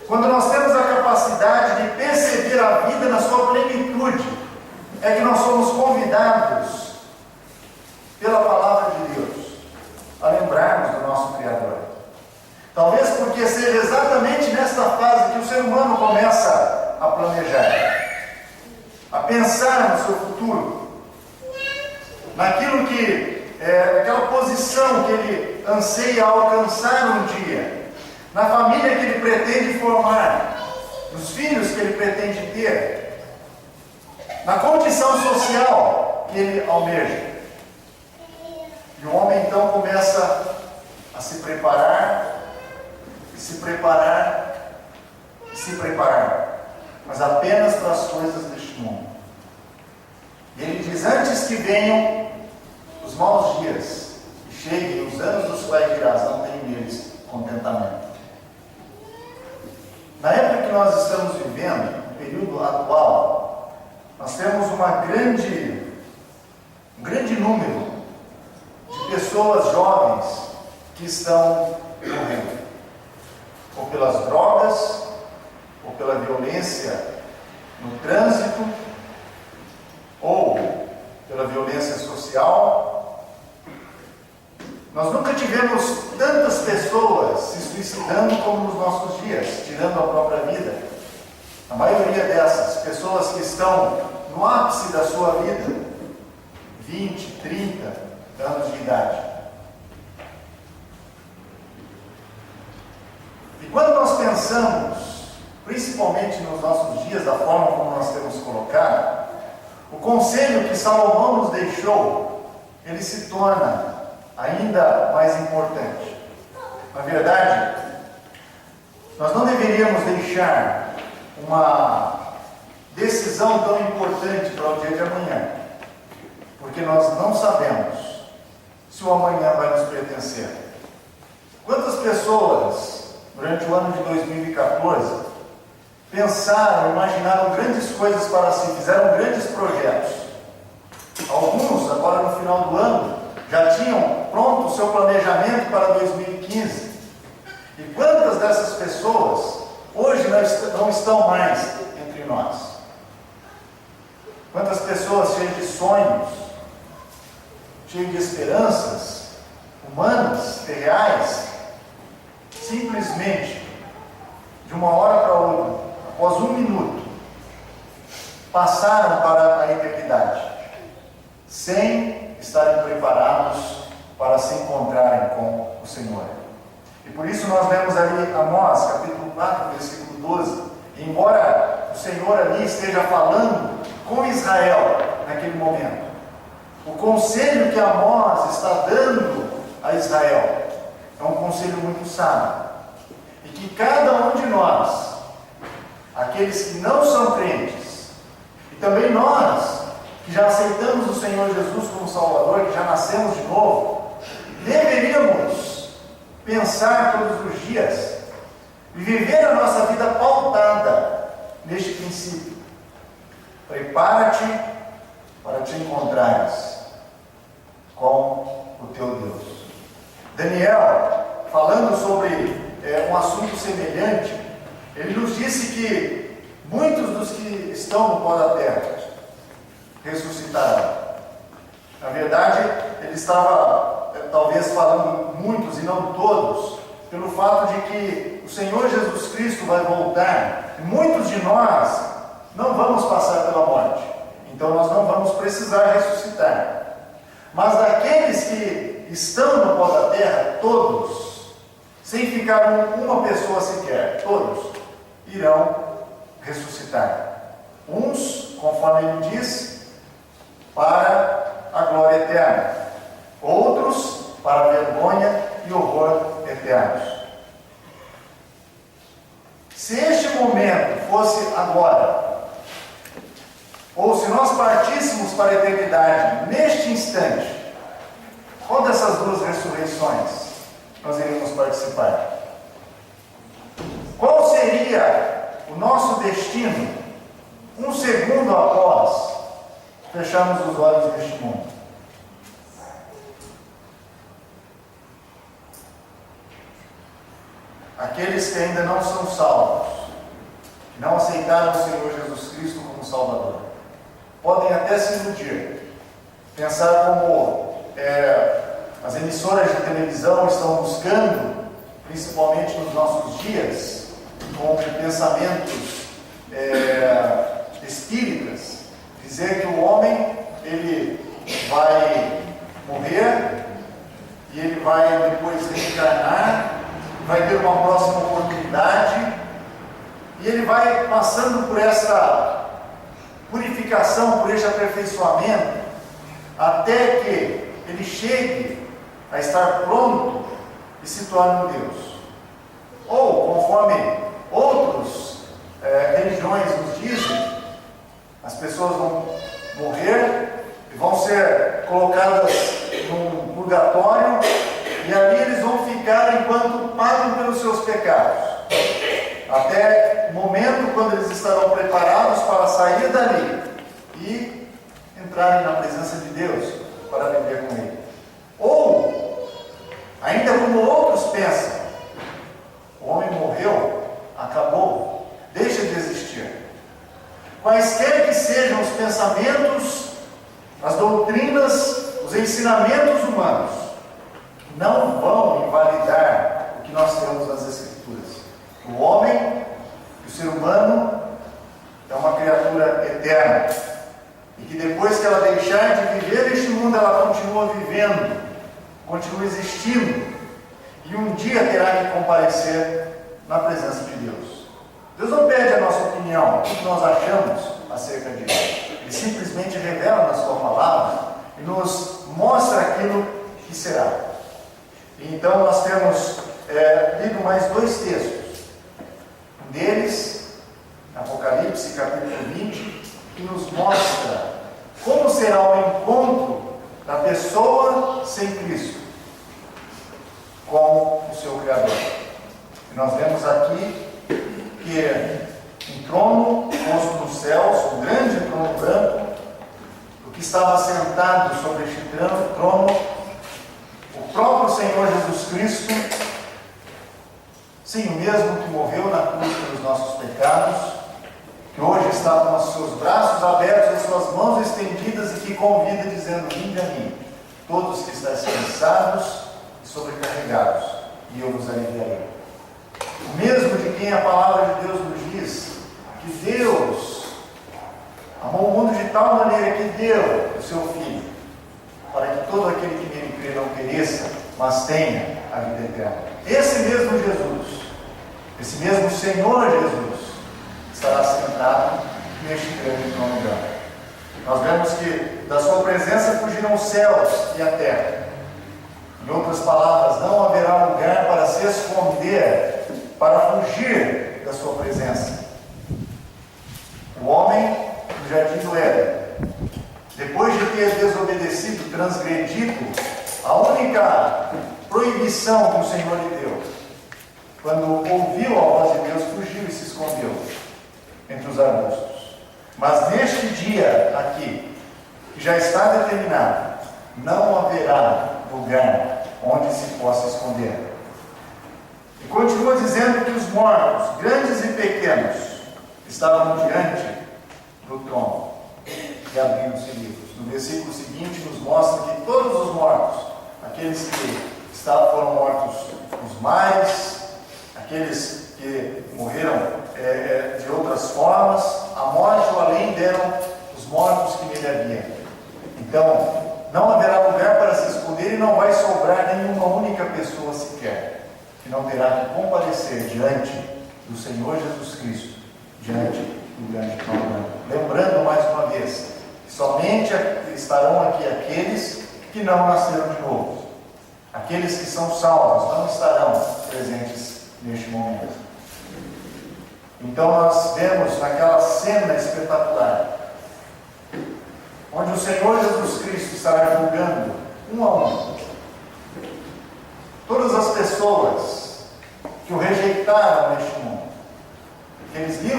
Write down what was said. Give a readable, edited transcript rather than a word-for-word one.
quando nós temos a capacidade de perceber a vida na sua plenitude, é que nós somos convidados pela palavra de Deus a lembrarmos do nosso Criador. Talvez porque seja exatamente nesta fase que o ser humano começa a planejar, a pensar no seu futuro, naquilo que aquela posição que ele anseia alcançar um dia, na família que ele pretende formar, nos filhos que ele pretende ter, na condição social que ele almeja. E o homem então começa a se preparar, mas apenas para as coisas deste mundo. E ele diz: antes que venham os maus dias e cheguem os anos dos quais dirás, não tenho neles contentamento. Na época que nós estamos vivendo, no período atual, nós temos um grande número de pessoas jovens que estão morrendo, ou pelas drogas, ou pela violência no trânsito, ou pela violência social. Nós nunca tivemos tantas pessoas se suicidando como nos nossos dias, tirando a própria vida. A maioria dessas pessoas que estão no ápice da sua vida, 20, 30 anos de idade. E quando nós pensamos, principalmente nos nossos dias, da forma como nós temos colocado, o conselho que Salomão nos deixou, ele se torna ainda mais importante. Na verdade, nós não deveríamos deixar uma decisão tão importante para o dia de amanhã, porque nós não sabemos se o amanhã vai nos pertencer. Quantas pessoas, durante o ano de 2014, pensaram, imaginaram grandes coisas para si, fizeram grandes projetos. Alguns, agora no final do ano, já tinham pronto o seu planejamento para 2015. E quantas dessas pessoas hoje não estão mais entre nós? Quantas pessoas cheias de sonhos, cheias de esperanças humanas, reais, simplesmente, de uma hora para outra, após um minuto, passaram para a eternidade, sem estarem preparados para se encontrarem com o Senhor. E por isso nós lemos ali Amós, capítulo 4, versículo 12. E embora o Senhor ali esteja falando com Israel naquele momento, o conselho que Amós está dando a Israel é um conselho muito sábio. E que cada um de nós, aqueles que não são crentes, e também nós, que já aceitamos o Senhor Jesus como Salvador, que já nascemos de novo, deveríamos pensar todos os dias e viver a nossa vida pautada neste princípio. Prepara-te para te encontrares com o teu Deus. Daniel, falando sobre um assunto semelhante, ele nos disse que muitos dos que estão no pó da terra ressuscitarão. Na verdade, ele estava talvez falando muitos e não todos, pelo fato de que o Senhor Jesus Cristo vai voltar, e muitos de nós não vamos passar pela morte, então nós não vamos precisar ressuscitar. Mas daqueles que estão no pó da terra, todos, sem ficar uma pessoa sequer, todos irão ressuscitar. Uns, conforme ele diz, para a glória eterna, outros para a vergonha e horror eternos. Se este momento fosse agora, ou se nós partíssemos para a eternidade neste instante, qual dessas duas ressurreições nós iríamos participar? Qual seria o nosso destino um segundo após fecharmos os olhos deste mundo? Aqueles que ainda não são salvos não aceitaram o Senhor Jesus Cristo como Salvador. Podem até se iludir, pensar como as emissoras de televisão estão buscando, principalmente nos nossos dias, com pensamentos espíritas, dizer que o homem ele vai morrer e ele vai depois reencarnar, vai ter uma próxima oportunidade e ele vai passando por essa purificação, por esse aperfeiçoamento, até que ele chegue a estar pronto e se torne um Deus. Ou, conforme outras religiões nos dizem, as pessoas vão morrer e vão ser colocadas num purgatório e ali eles vão ficar enquanto pagam pelos seus pecados, até o momento quando eles estarão preparados para sair dali e entrarem na presença de Deus para viver com Ele. Ou, ainda como outros pensam, o homem morreu, acabou, deixa de existir. Quaisquer que sejam os pensamentos, as doutrinas, os ensinamentos humanos, não vão invalidar o que nós temos nas Escrituras. O homem, o ser humano, é uma criatura eterna. E que depois que ela deixar de viver neste mundo, ela continua vivendo, continua existindo. E um dia terá que comparecer na presença de Deus. Deus não pede a nossa opinião, o que nós achamos acerca disso. Ele simplesmente revela na sua palavra e nos mostra aquilo que será. E então nós temos lido mais dois textos. Um deles, Apocalipse, capítulo 20, que nos mostra como será o encontro da pessoa sem Cristo com o seu Criador. E nós vemos aqui que um trono posto nos céus, um grande trono branco, o que estava sentado sobre este trono, o próprio Senhor Jesus Cristo, sim, o mesmo que morreu na cruz pelos nossos pecados, que hoje está com os seus braços abertos, as suas mãos estendidas e que convida dizendo: vinde a mim, todos que estáis cansados e sobrecarregados, e eu vos aliviarei. O mesmo de quem a palavra de Deus nos diz que Deus amou o mundo de tal maneira que deu o seu Filho, para que todo aquele que nele crê não pereça, mas tenha a vida eterna. Esse mesmo Jesus, esse mesmo Senhor Jesus, estará sentado neste grande trono branco. Nós vemos que da sua presença fugirão os céus e a terra. Em outras palavras, não haverá lugar para se esconder, para fugir da sua presença. O homem do jardim do Éden, depois de ter desobedecido, transgredido a única proibição que o Senhor lhe deu, quando ouviu a voz de Deus, fugiu e se escondeu entre os arbustos. Mas neste dia aqui, que já está determinado, não haverá lugar onde se possa esconder. E continua dizendo que os mortos, grandes e pequenos, estavam diante do trono e abrindo-se livros. No versículo seguinte nos mostra que todos os mortos, aqueles que foram mortos nos mares, aqueles que morreram de outras formas, a morte ou além deram os mortos que nele havia. Então, não haverá lugar para se esconder e não vai sobrar nenhuma única pessoa sequer que não terá que comparecer diante do Senhor Jesus Cristo, diante do grande trono. Lembrando mais uma vez que somente estarão aqui aqueles que não nasceram de novo. Aqueles que são salvos não estarão presentes neste momento. Então nós vemos naquela cena espetacular, onde o Senhor Jesus Cristo estará julgando um a um todas as pessoas que o rejeitaram neste mundo. Aqueles livros